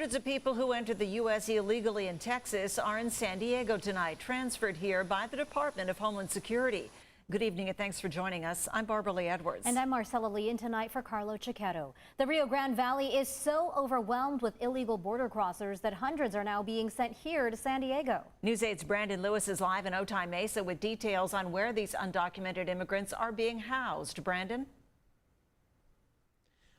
Hundreds of people who entered the U.S. illegally in Texas are in San Diego tonight, transferred here by the Department of Homeland Security. Good evening and thanks for joining us. I'm Barbara Lee Edwards. And I'm Marcella Lee, in tonight for Carlo Cecchetto. The Rio Grande Valley is so overwhelmed with illegal border crossers that hundreds are now being sent here to San Diego. News 8's Brandon Lewis is live in Otay Mesa with details on where these undocumented immigrants are being housed. Brandon?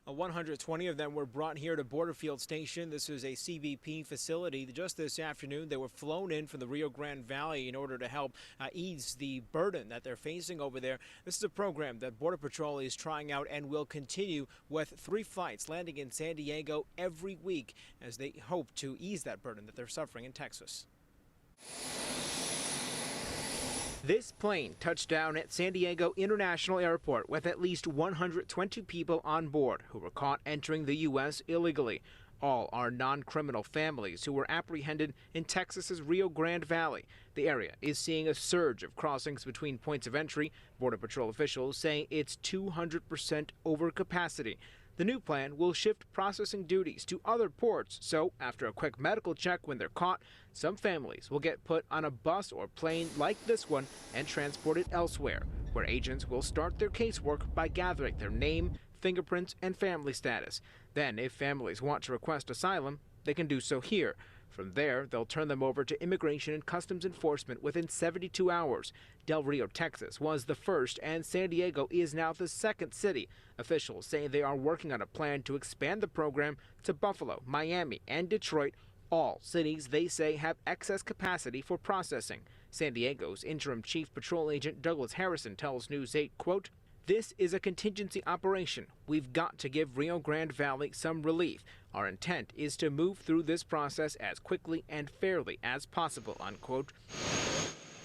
120 of them were brought here to Borderfield Station. This is a CBP facility. Just this afternoon, they were flown in from the Rio Grande Valley in order to help ease the burden that they're facing over there. This is a program that Border Patrol is trying out and will continue with 3 flights landing in San Diego every week as they hope to ease that burden that they're suffering in Texas. This plane touched down at San Diego International Airport with at least 120 people on board who were caught entering the U.S. illegally. All are non-criminal families who were apprehended in Texas's Rio Grande Valley. The area is seeing a surge of crossings between points of entry. Border Patrol officials say it's 200% over capacity. The new plan will shift processing duties to other ports, so after a quick medical check when they're caught, some families will get put on a bus or plane like this one and transported elsewhere, where agents will start their casework by gathering their name, fingerprints, and family status. Then, if families want to request asylum, they can do so here. From there, they'll turn them over to Immigration and Customs Enforcement within 72 hours. Del Rio, Texas was the first, and San Diego is now the second city. Officials say they are working on a plan to expand the program to Buffalo, Miami, and Detroit. All cities, they say, have excess capacity for processing. San Diego's interim chief patrol agent Douglas Harrison tells News 8, quote, "This is a contingency operation. We've got to give Rio Grande Valley some relief. Our intent is to move through this process as quickly and fairly as possible," unquote.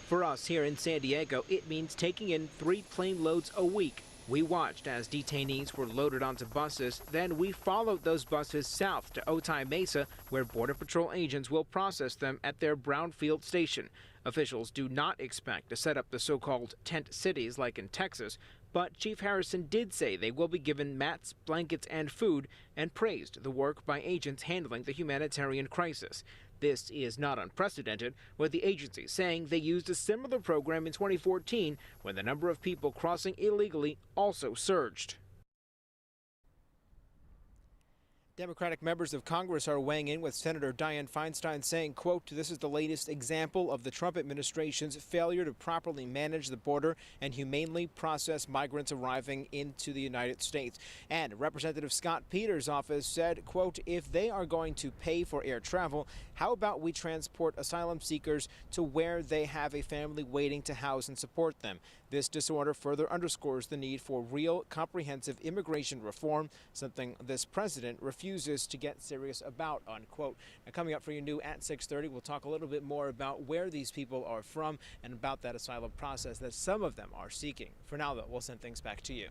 For us here in San Diego, it means taking in 3 plane loads a week. We watched as detainees were loaded onto buses. Then we followed those buses south to Otay Mesa, where Border Patrol agents will process them at their Brownfield station. Officials do not expect to set up the so-called tent cities like in Texas, but Chief Harrison did say they will be given mats, blankets, and food, and praised the work by agents handling the humanitarian crisis. This is not unprecedented, with the agency saying they used a similar program in 2014 when the number of people crossing illegally also surged. Democratic members of Congress are weighing in with Senator Dianne Feinstein saying, quote, "This is the latest example of the Trump administration's failure to properly manage the border and humanely process migrants arriving into the United States." And Representative Scott Peters' office said, quote, "If they are going to pay for air travel, how about we transport asylum seekers to where they have a family waiting to house and support them?" This disorder further underscores the need for real, comprehensive immigration reform, something this president refuses to get serious about, unquote. Now, coming up for you new at 6:30, we'll talk a little bit more about where these people are from and about that asylum process that some of them are seeking. For now, though, we'll send things back to you.